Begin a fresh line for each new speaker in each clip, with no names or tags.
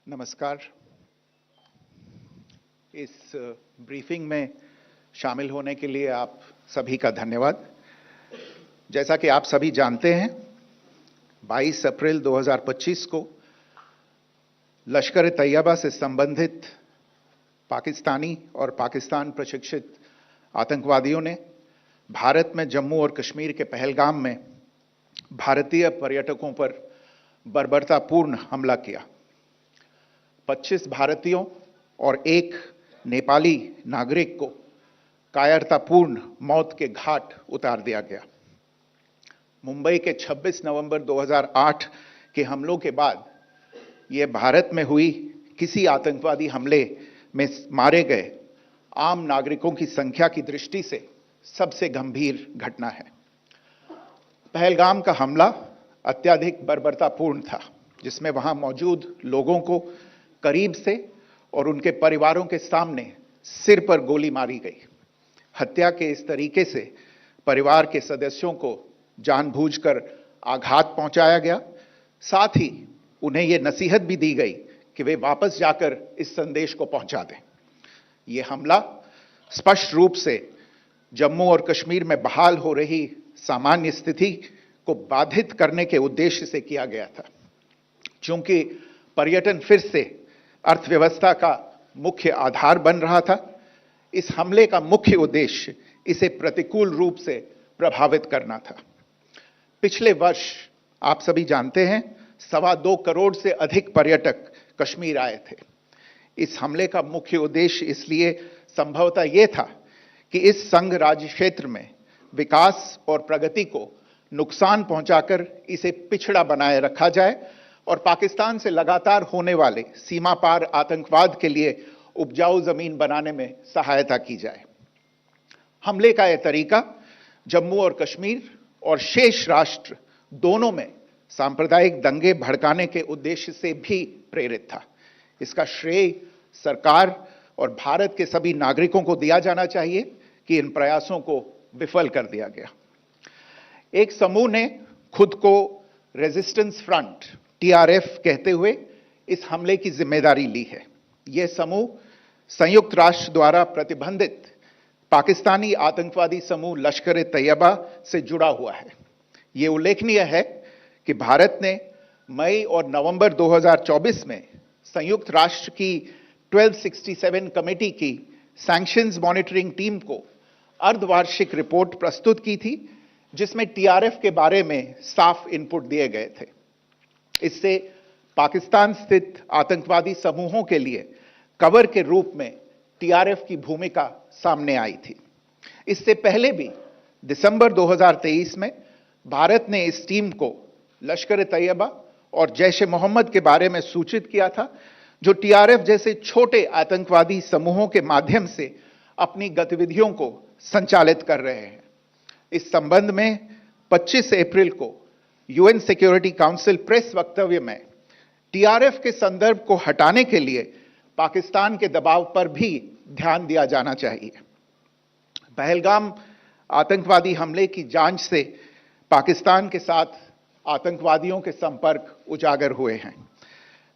नमस्कार। इस ब्रीफिंग में शामिल होने के लिए आप सभी का धन्यवाद। जैसा कि आप सभी जानते हैं, 22 अप्रैल 2025 को लश्कर-ए-तैयबा से संबंधित पाकिस्तानी और पाकिस्तान प्रशिक्षित आतंकवादियों ने भारत में जम्मू और कश्मीर के पहलगाम में भारतीय पर्यटकों पर बर्बरतापूर्ण हमला किया। 25 भारतीयों और एक नेपाली नागरिक को कायरतापूर्ण मौत के घाट उतार दिया गया। मुंबई के 26 नवंबर 2008 के हमलों के बाद यह भारत में हुई किसी आतंकवादी हमले में मारे गए आम नागरिकों की संख्या की दृष्टि से सबसे गंभीर घटना है। पहलगाम का हमला अत्यधिक बर्बरतापूर्ण था, जिसमें वहां मौजूद लोगों को करीब से और उनके परिवारों के सामने सिर पर गोली मारी गई। हत्या के इस तरीके से परिवार के सदस्यों को जानबूझकर आघात पहुंचाया गया। साथ ही उन्हें यह नसीहत भी दी गई कि वे वापस जाकर इस संदेश को पहुंचा दें। यह हमला स्पष्ट रूप से जम्मू और कश्मीर में बहाल हो रही सामान्य स्थिति को बाधित करने के उद्देश्य से किया गया था। चूंकि पर्यटन फिर से अर्थव्यवस्था का मुख्य आधार बन रहा था, इस हमले का मुख्य उद्देश्य इसे प्रतिकूल रूप से प्रभावित करना था। पिछले वर्ष आप सभी जानते हैं, 2.25 करोड़ से अधिक पर्यटक कश्मीर आए थे। इस हमले का मुख्य उद्देश्य इसलिए संभवतः यह था कि इस संघ राज्य क्षेत्र में विकास और प्रगति को नुकसान पहुंचाकर इसे पिछड़ा बनाए रखा जाए और पाकिस्तान से लगातार होने वाले सीमा पार आतंकवाद के लिए उपजाऊ जमीन बनाने में सहायता की जाए। हमले का यह तरीका जम्मू और कश्मीर और शेष राष्ट्र दोनों में सांप्रदायिक दंगे भड़काने के उद्देश्य से भी प्रेरित था। इसका श्रेय सरकार और भारत के सभी नागरिकों को दिया जाना चाहिए कि इन प्रयासों को विफल कर दिया गया। एक समूह ने खुद को रेजिस्टेंस फ्रंट टीआरएफ कहते हुए इस हमले की जिम्मेदारी ली है। यह समूह संयुक्त राष्ट्र द्वारा प्रतिबंधित पाकिस्तानी आतंकवादी समूह लश्कर-ए-तैयबा से जुड़ा हुआ है। यह उल्लेखनीय है कि भारत ने मई और नवंबर 2024 में संयुक्त राष्ट्र की 1267 कमेटी की सैंक्शंस मॉनिटरिंग टीम को अर्धवार्षिक रिपोर्ट प्रस्तुत की थी, जिसमें टीआरएफ के बारे में साफ इनपुट दिए गए थे। इससे पाकिस्तान स्थित आतंकवादी समूहों के लिए कवर के रूप में टीआरएफ की भूमिका सामने आई थी। इससे पहले भी दिसंबर 2023 में भारत ने इस टीम को लश्कर-ए-तैयबा और जैश-ए-मोहम्मद के बारे में सूचित किया था, जो टीआरएफ जैसे छोटे आतंकवादी समूहों के माध्यम से अपनी गतिविधियों को संचालित कर रहे हैं। इस संबंध में 25 अप्रैल को यूएन सिक्योरिटी काउंसिल प्रेस वक्तव्य में टीआरएफ के संदर्भ को हटाने के लिए पाकिस्तान के दबाव पर भी ध्यान दिया जाना चाहिए। पहलगाम आतंकवादी हमले की जांच से पाकिस्तान के साथ आतंकवादियों के संपर्क उजागर हुए हैं।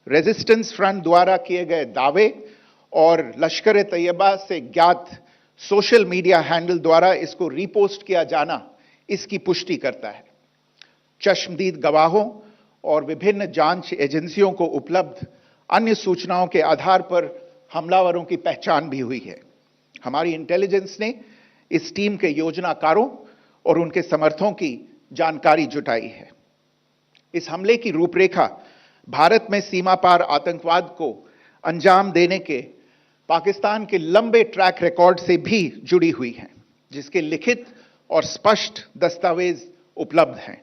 रेजिस्टेंस फ्रंट द्वारा किए गए दावे और लश्कर-ए-तैयबा से ज्ञात सोशल मीडिया हैंडल द्वारा इसको रीपोस्ट किया जाना इसकी पुष्टि करता है। चश्मदीद गवाहों और विभिन्न जांच एजेंसियों को उपलब्ध अन्य सूचनाओं के आधार पर हमलावरों की पहचान भी हुई है। हमारी इंटेलिजेंस ने इस टीम के योजनाकारों और उनके समर्थकों की जानकारी जुटाई है। इस हमले की रूपरेखा भारत में सीमा पार आतंकवाद को अंजाम देने के पाकिस्तान के लंबे ट्रैक रिकॉर्ड से भी जुड़ी हुई हैं, जिसके लिखित और स्पष्ट दस्तावेज उपलब्ध हैं।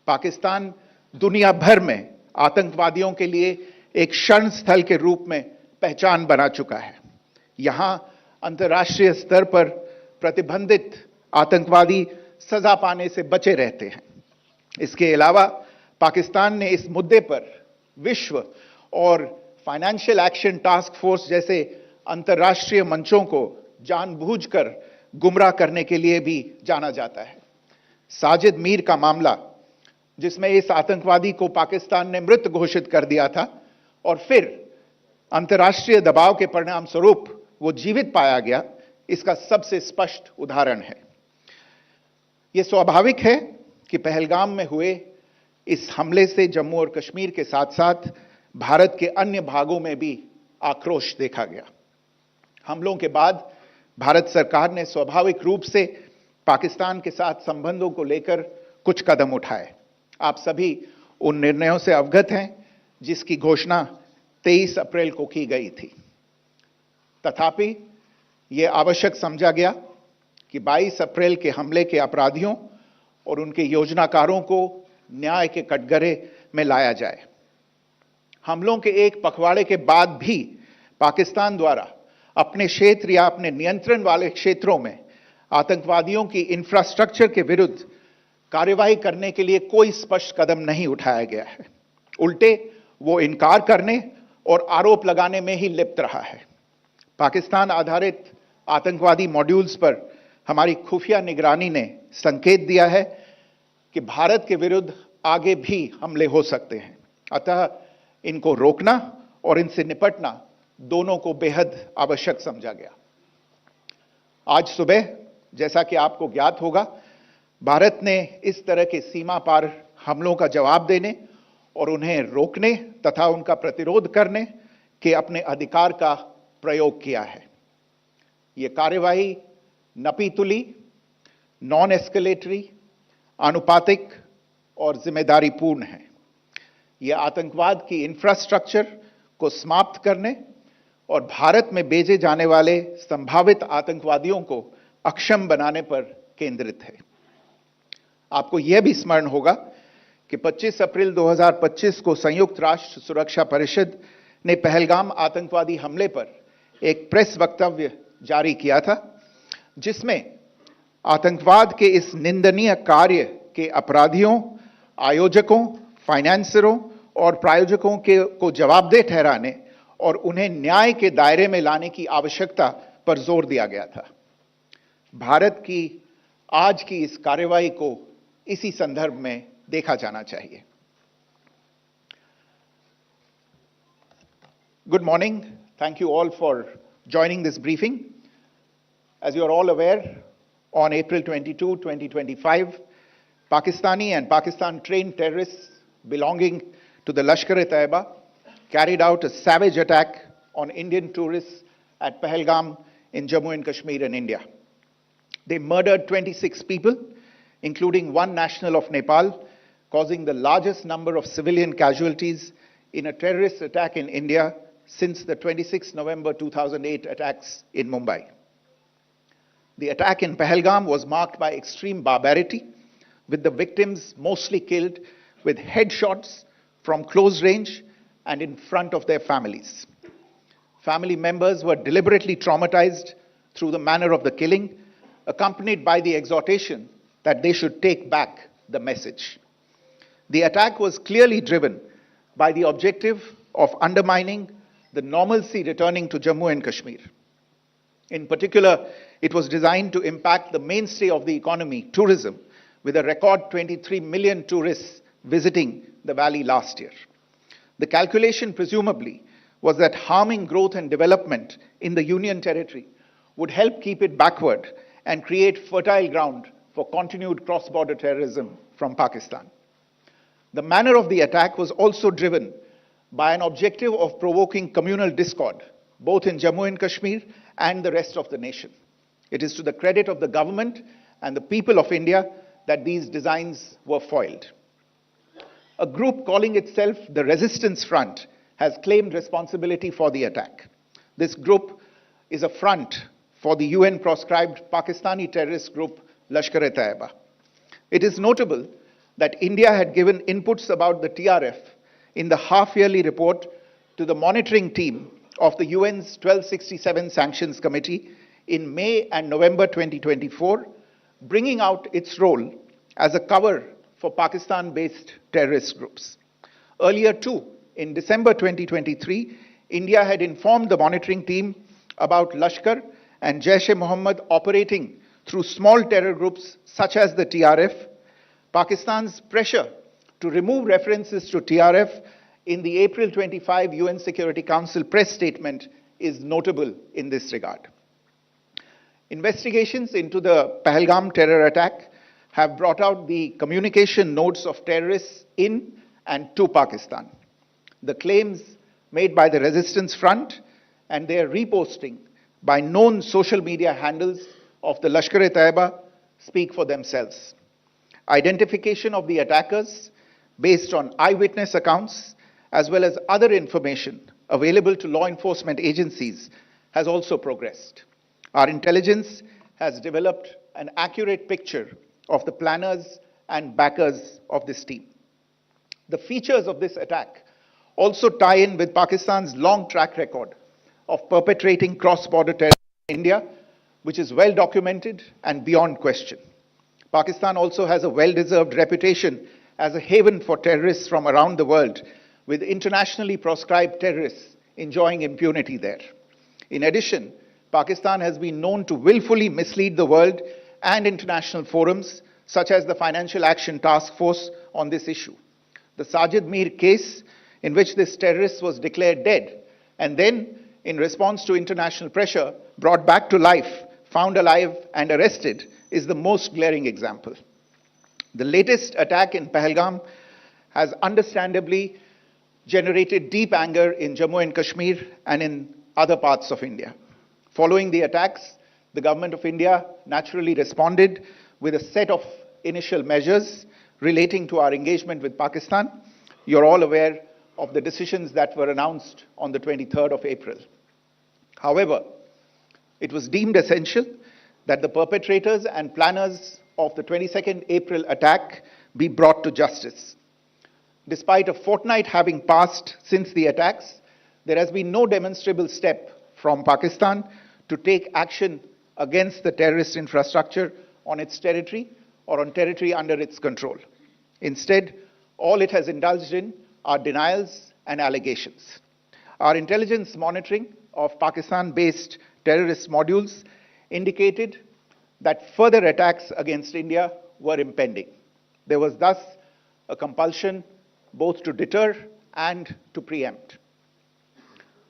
पाकिस्तान दुनिया भर में आतंकवादियों के लिए एक शरण स्थल के रूप में पहचान बना चुका है। यहां अंतर्राष्ट्रीय स्तर पर प्रतिबंधित आतंकवादी सजा पाने से बचे रहते हैं। इसके अलावा पाकिस्तान ने इस मुद्दे पर विश्व और फाइनेंशियल एक्शन टास्क फोर्स जैसे अंतर्राष्ट्रीय मंचों को जानबूझकर गुमराह करने के लिए भी जाना जाता है। साजिद मीर का मामला, जिसमें इस आतंकवादी को पाकिस्तान ने मृत घोषित कर दिया था और फिर अंतर्राष्ट्रीय दबाव के परिणाम स्वरूप वो जीवित पाया गया, इसका सबसे स्पष्ट उदाहरण है। यह स्वाभाविक है कि पहलगाम में हुए इस हमले से जम्मू और कश्मीर के साथ साथ भारत के अन्य भागों में भी आक्रोश देखा गया। हमलों के बाद भारत सरकार ने स्वाभाविक रूप से पाकिस्तान के साथ संबंधों को लेकर कुछ कदम उठाए। आप सभी उन निर्णयों से अवगत हैं जिसकी घोषणा 23 अप्रैल को की गई थी। तथापि यह आवश्यक समझा गया कि 22 अप्रैल के हमले के अपराधियों और उनके योजनाकारों को न्याय के कटघरे में लाया जाए। हमलों के एक पखवाड़े के बाद भी पाकिस्तान द्वारा अपने क्षेत्र या अपने नियंत्रण वाले क्षेत्रों में आतंकवादियों की इंफ्रास्ट्रक्चर के विरुद्ध कार्रवाई करने के लिए कोई स्पष्ट कदम नहीं उठाया गया है। उल्टे वो इनकार करने और आरोप लगाने में ही लिप्त रहा है। पाकिस्तान आधारित आतंकवादी मॉड्यूल्स पर हमारी खुफिया निगरानी ने संकेत दिया है कि भारत के विरुद्ध आगे भी हमले हो सकते हैं। अतः इनको रोकना और इनसे निपटना दोनों को बेहद आवश्यक समझा गया। आज सुबह, जैसा कि आपको ज्ञात होगा, भारत ने इस तरह के सीमा पार हमलों का जवाब देने और उन्हें रोकने तथा उनका प्रतिरोध करने के अपने अधिकार का प्रयोग किया है। यह कार्यवाही नपीतुली, नॉन एस्केलेटरी, आनुपातिक और जिम्मेदारीपूर्ण है। यह आतंकवाद की इंफ्रास्ट्रक्चर को समाप्त करने और भारत में भेजे जाने वाले संभावित आतंकवादियों को अक्षम बनाने पर केंद्रित है। आपको यह भी स्मरण होगा कि 25 अप्रैल 2025 को संयुक्त राष्ट्र सुरक्षा परिषद ने पहलगाम आतंकवादी हमले पर एक प्रेस वक्तव्य जारी किया था, जिसमें आतंकवाद के इस निंदनीय कार्य के अपराधियों, आयोजकों, फाइनेंसरों और प्रायोजकों को जवाबदेह ठहराने और उन्हें न्याय के दायरे में लाने की आवश्यकता पर जोर दिया गया था। भारत की आज की इस कार्रवाई को इसी संदर्भ में देखा जाना चाहिए। Good morning. Thank you all for joining this briefing. As you are all aware, on April 22, 2025, Pakistani and Pakistan-trained terrorists belonging to the Lashkar-e-Taiba carried out a savage attack on Indian tourists at Pahalgam in Jammu and Kashmir in India. They murdered 26 people, including one national of Nepal, causing the largest number of civilian casualties in a terrorist attack in India since the 26 November 2008 attacks in Mumbai. The attack in Pahalgam was marked by extreme barbarity, with the victims mostly killed with headshots from close range and in front of their families. Family members were deliberately traumatized through the manner of the killing, accompanied by the exhortation that they should take back the message. The attack was clearly driven by the objective of undermining the normalcy returning to Jammu and Kashmir. In particular, it was designed to impact the mainstay of the economy, tourism, with a record 23 million tourists visiting the valley last year. The calculation, presumably, was that harming growth and development in the Union territory would help keep it backward and create fertile ground for continued cross-border terrorism from Pakistan. The manner of the attack was also driven by an objective of provoking communal discord, both in Jammu and Kashmir and the rest of the nation. It is to the credit of the government and the people of India that these designs were foiled. a group calling itself the Resistance Front has claimed responsibility for the attack. This group is a front for the UN-proscribed Pakistani terrorist group Lashkar-e-Taiba. It is notable that India had given inputs about the TRF in the half-yearly report to the monitoring team of the UN's 1267 Sanctions Committee in May and November 2024, bringing out its role as a cover for Pakistan-based terrorist groups. Earlier too, in December 2023, India had informed the monitoring team about Lashkar and Jaish-e-Mohammed operating through small terror groups such as the TRF. Pakistan's pressure to remove references to TRF in the April 25 UN Security Council press statement is notable in this regard. Investigations into the Pahalgam terror attack have brought out the communication notes of terrorists in and to Pakistan. The claims made by the Resistance Front and their reposting by known social media handles of the Lashkar-e-Taiba speak for themselves. Identification of the attackers based on eyewitness accounts as well as other information available to law enforcement agencies has also progressed. Our intelligence has developed an accurate picture of the planners and backers of this team. The features of this attack also tie in with Pakistan's long track record of perpetrating cross-border terror in India, which is well documented and beyond question. Pakistan also has a well-deserved reputation as a haven for terrorists from around the world, with internationally proscribed terrorists enjoying impunity there. In addition, Pakistan has been known to willfully mislead the world and international forums, such as the Financial Action Task Force, on this issue. The Sajid Mir case, in which this terrorist was declared dead, and then, in response to international pressure, brought back to life, found alive and arrested, is the most glaring example. The latest attack in Pahalgam has understandably generated deep anger in Jammu and Kashmir and in other parts of India. Following the attacks, the government of India naturally responded with a set of initial measures relating to our engagement with Pakistan. You're all aware of the decisions that were announced on the 23rd of April. However, it was deemed essential that the perpetrators and planners of the 22nd April attack be brought to justice. Despite a fortnight having passed since the attacks, there has been no demonstrable step from Pakistan to take action against the terrorist infrastructure on its territory or on territory under its control. Instead, all it has indulged in are denials and allegations. Our intelligence monitoring of Pakistan-based terrorist modules indicated that further attacks against India were impending. There was thus a compulsion both to deter and to preempt.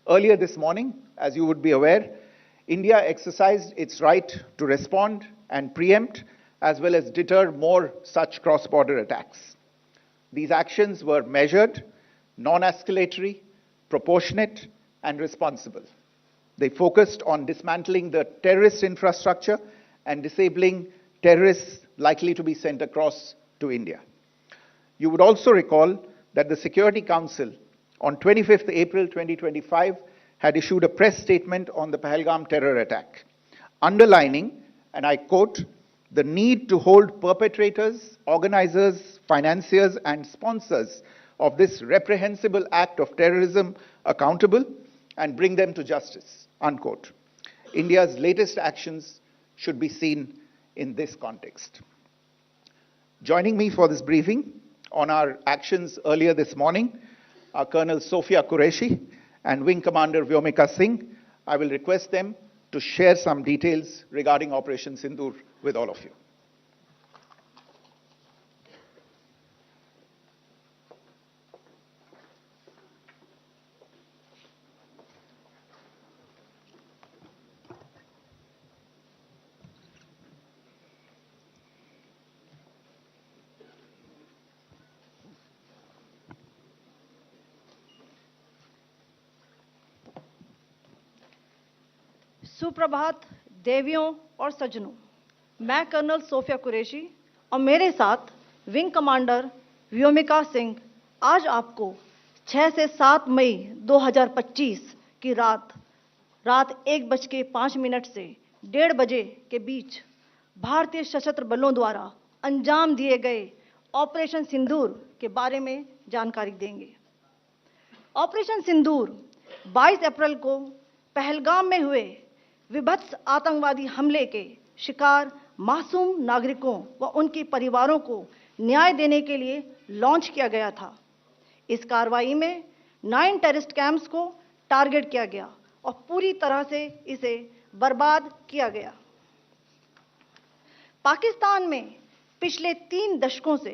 Earlier this morning, as you would be aware, India exercised its right to respond and preempt as well as deter more such cross-border attacks. These actions were measured, non-escalatory, proportionate, and responsible. They focused on dismantling the terrorist infrastructure and disabling terrorists likely to be sent across to India. You would also recall that the Security Council on 25th April 2025 had issued a press statement on the Pahalgam terror attack, underlining, and I quote, the need to hold perpetrators, organizers, financiers, and sponsors of this reprehensible act of terrorism accountable and bring them to justice, unquote. India's latest actions should be seen in this context. Joining me for this briefing on our actions earlier this morning are Colonel Sophia Qureshi and Wing Commander Vyomika Singh. I will request them to share some details regarding Operation Sindoor with all of you.
सुप्रभात देवियों और सज्जनों, मैं colonel Sophia Qureshi और मेरे साथ wing commander Vyomika Singh आज आपको 6 से 7 मई 2025 की रात 1:05 से 1:30 बजे के बीच भारतीय सशस्त्र बलों द्वारा अंजाम दिए गए ऑपरेशन सिंदूर के बारे में जानकारी देंगे। ऑपरेशन सिंदूर 22 अप्रैल को पहलगाम में हुए विभत्स आतंकवादी हमले के शिकार मासूम नागरिकों व उनके परिवारों को न्याय देने के लिए लॉन्च किया गया था। इस कार्रवाई में 9 टेररिस्ट कैंप्स को टारगेट किया गया और पूरी तरह से इसे बर्बाद किया गया। पाकिस्तान में पिछले 3 दशकों से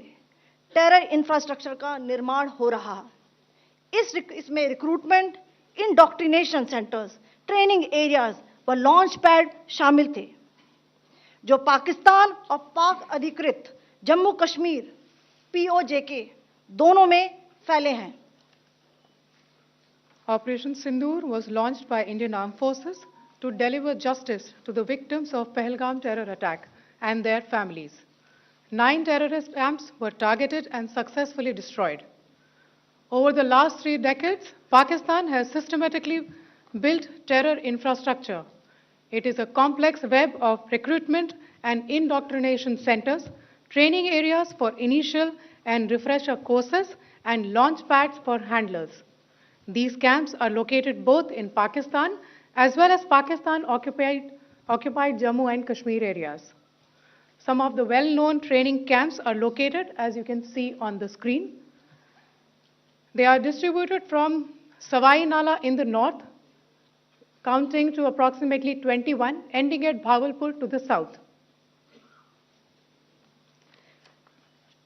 टेरर इंफ्रास्ट्रक्चर का निर्माण हो रहा है। इसमें recruitment, indoctrination centres, training areas व लॉन्च पैड शामिल थे, जो पाकिस्तान और पाक अधिकृत जम्मू कश्मीर POJK दोनों में फैले हैं।
Operation Sindoor was launched by Indian Armed Forces to deliver justice to the victims of Pahalgam terror attack and their families. 9 terrorist camps were targeted and successfully destroyed. Over the last 3 decades, Pakistan has systematically built terror infrastructure. It is a complex web of recruitment and indoctrination centers, training areas for initial and refresher courses, and launch pads for handlers. These camps are located both in Pakistan as well as Pakistan-occupied Jammu and Kashmir areas. Some of the well-known training camps are located, as you can see on the screen. They are distributed from Savai Nala in the north, counting to approximately 21, ending at Bhagalpur to the south.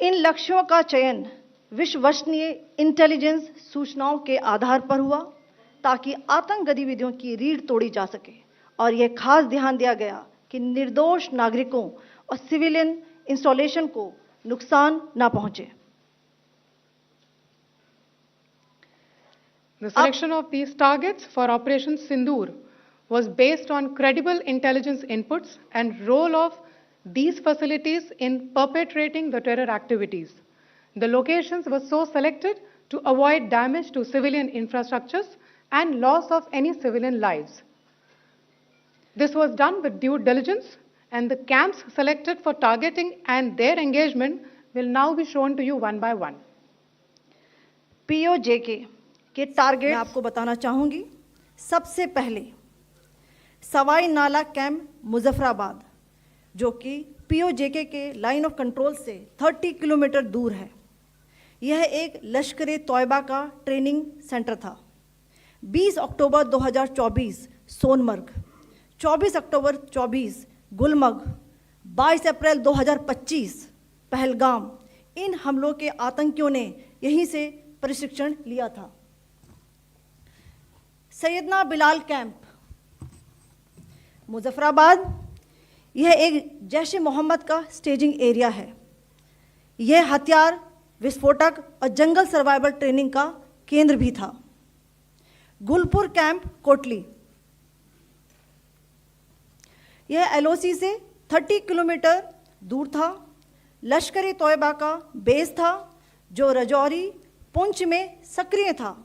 इन लक्ष्यों का चयन विश्वसनीय intelligence सूचनाओं के आधार पर हुआ ताकि आतंक गतिविधियों की रीढ़ तोड़ी जा सके, और यह खास ध्यान दिया गया कि निर्दोष नागरिकों और सिविलियन इंस्टॉलेशन को नुकसान न पहुंचे।
The selection of these targets for Operation Sindoor was based on credible intelligence inputs and role of these facilities in perpetrating the terror activities. The locations were so selected to avoid damage to civilian infrastructures and loss of any civilian lives. This was done with due diligence, and the camps selected for targeting and their engagement will now be shown to you one by one.
POJK के target मैं आपको बताना चाहूंगी। सबसे पहले सवाई नाला camp Muzaffarabad, जो कि POJK के लाइन ऑफ कंट्रोल से 30 किलोमीटर दूर है। यह एक लश्कर-ए-तौयबा का ट्रेनिंग सेंटर था। 20 अक्टूबर 2024 सोनमर्ग, 24 अक्टूबर 24 गुलमर्ग, 22 अप्रैल 2025 पहलगाम, इन हमलों के आतंकियों ने यहीं से प्रशिक्षण लिया था। सैयदना बिलाल कैंप मुजफ्फराबाद, यह एक जैश-ए-मोहम्मद का स्टेजिंग एरिया है। यह हथियार, विस्फोटक और जंगल सर्वाइवल ट्रेनिंग का केंद्र भी था। गुलपुर कैंप कोटली, यह LOC से 30 किलोमीटर दूर था। लश्कर-ए-तौयबा का बेस था, जो रजौरी, पुंछ में सक्रिय था।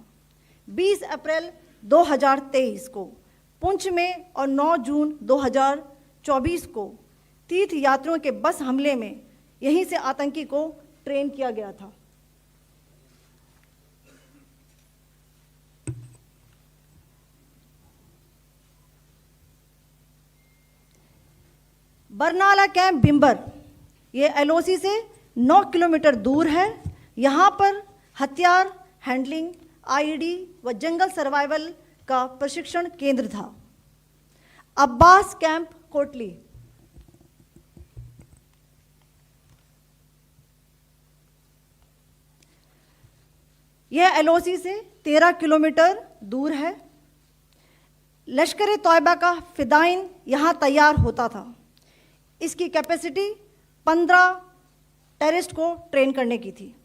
20 अप्रैल 2023 को पुंछ में और 9 जून 2024 को तीर्थ यात्रियों के बस हमले में यहीं से आतंकी को ट्रेन किया गया था। बरनाला कैंप बिम्बर, यह LOC से 9 किलोमीटर दूर है। यहाँ पर हथियार, हैंडलिंग, IED व जंगल सर्वाइवल का प्रशिक्षण केंद्र था। अब्बास कैंप कोटली, यह LOC से 13 किलोमीटर दूर है। लश्कर-ए-तौयबा का फिदाइन यहाँ तैयार होता था। इसकी कैपेसिटी 15 टेररिस्ट को ट्रेन करने की थी।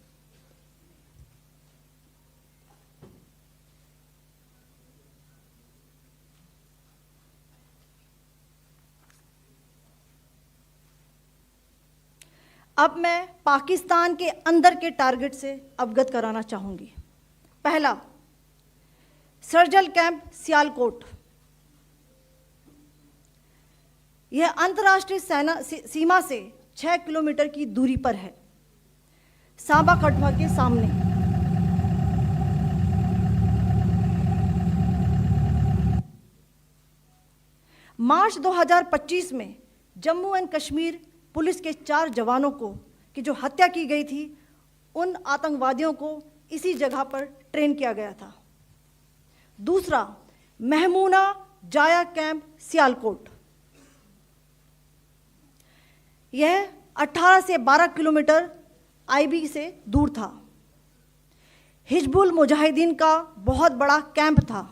अब मैं पाकिस्तान के अंदर के टारगेट से अवगत कराना चाहूंगी। पहला, सर्जिकल कैंप सियालकोट। यह अंतर्राष्ट्रीय सीमा से 6 किलोमीटर की दूरी पर है, सांबा कठुआ के सामने। मार्च 2025 में जम्मू एंड कश्मीर पुलिस के 4 जवानों की जो हत्या की गई थी, उन आतंकवादियों को इसी जगह पर ट्रेन किया गया था। दूसरा, महमूना जाया कैंप सियालकोट। यह 18 से 12 किलोमीटर आईबी से दूर था। हिजबुल मुजाहिदीन का बहुत बड़ा कैंप था।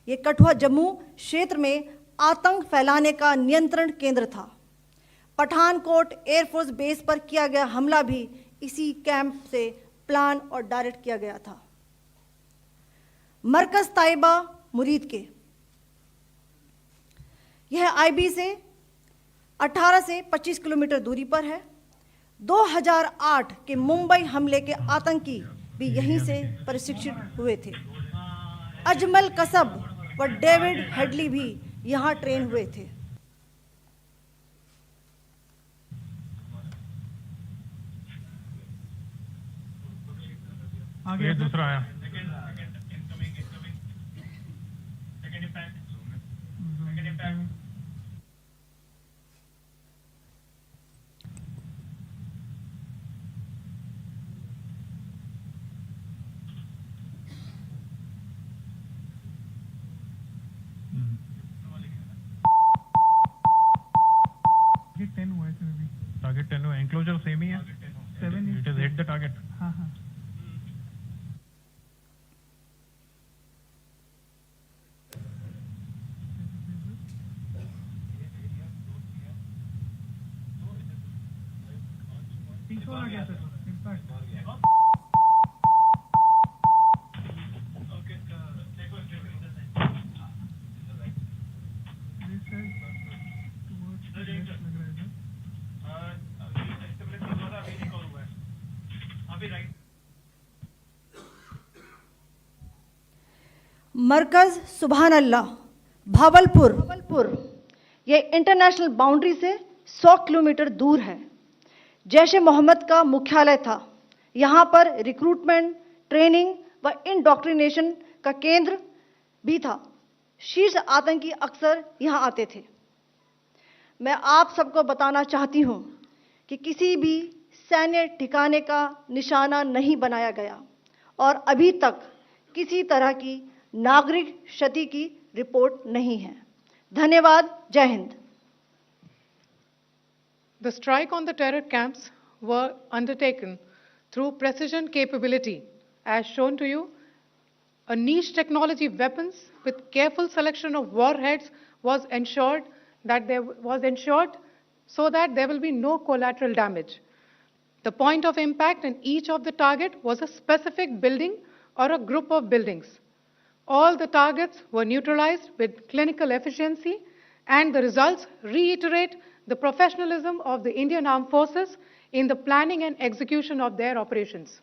यह कठुआ जम्मू क्षेत्र में आतंक फैलाने का नियंत्रण केंद्र था। पठानकोट एयरफोर्स बेस पर किया गया हमला भी इसी कैंप से प्लान और डायरेक्ट किया गया था। मरकज ताइबा मुरीद के, यह आईबी से 18 से 25 किलोमीटर दूरी पर है। 2008 के मुंबई हमले के आतंकी भी यहीं से प्रशिक्षित हुए थे। अजमल कसब व डेविड हेडली भी यहां ट्रेन हुए थे।
आगे दूसरा आया। टारगेट 10 हुआ, एंक्लोजर सेम ही है। 7 it is hit the target. हाँ हाँ। आ गया सर, इम्पैक्ट।
मरकज सुभान अल्लाह भावलपुर, यह इंटरनेशनल बाउंड्री से 100 किलोमीटर दूर है। जैश ए मोहम्मद का मुख्यालय था। यहाँ पर रिक्रूटमेंट, ट्रेनिंग व इंडॉक्ट्रिनेशन का केंद्र भी था। शीर्ष आतंकी अक्सर यहाँ आते थे। मैं आप सबको बताना चाहती हूँ कि किसी भी सैन्य ठिकाने का निशाना नहीं बनाया गया और अभी तक किसी तरह की नागरिक क्षति की रिपोर्ट नहीं है। धन्यवाद। जय Hind.
The strike on the terror camps were undertaken through precision capability, as shown to you. A niche technology weapons with careful selection of warheads was ensured so that there will be no collateral damage. The point of impact in each of the target was a specific building or a group of buildings. All the targets were neutralized with clinical efficiency, and the results reiterate the professionalism of the Indian Armed Forces in the planning and execution of their operations.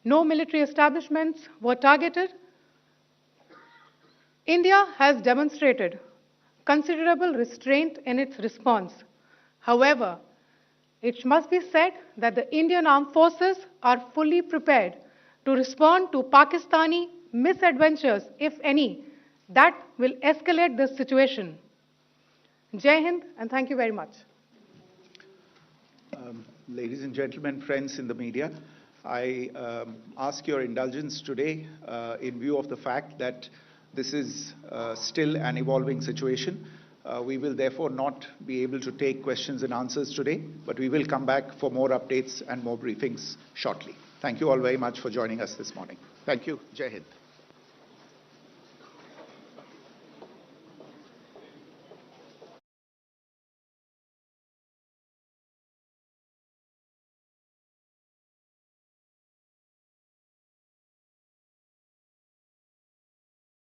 No military establishments were targeted. India has demonstrated considerable restraint in its response. However, it must be said that the Indian Armed Forces are fully prepared to respond to Pakistani misadventures, if any, that will escalate the situation. Jai Hind, and thank you very much.
Ladies and gentlemen, friends in the media, I ask your indulgence today in view of the fact that this is still an evolving situation. We will therefore not be able to take questions and answers today, but we will come back for more updates and more briefings shortly. Thank you all very much for joining us this morning. Thank you. Jai Hind.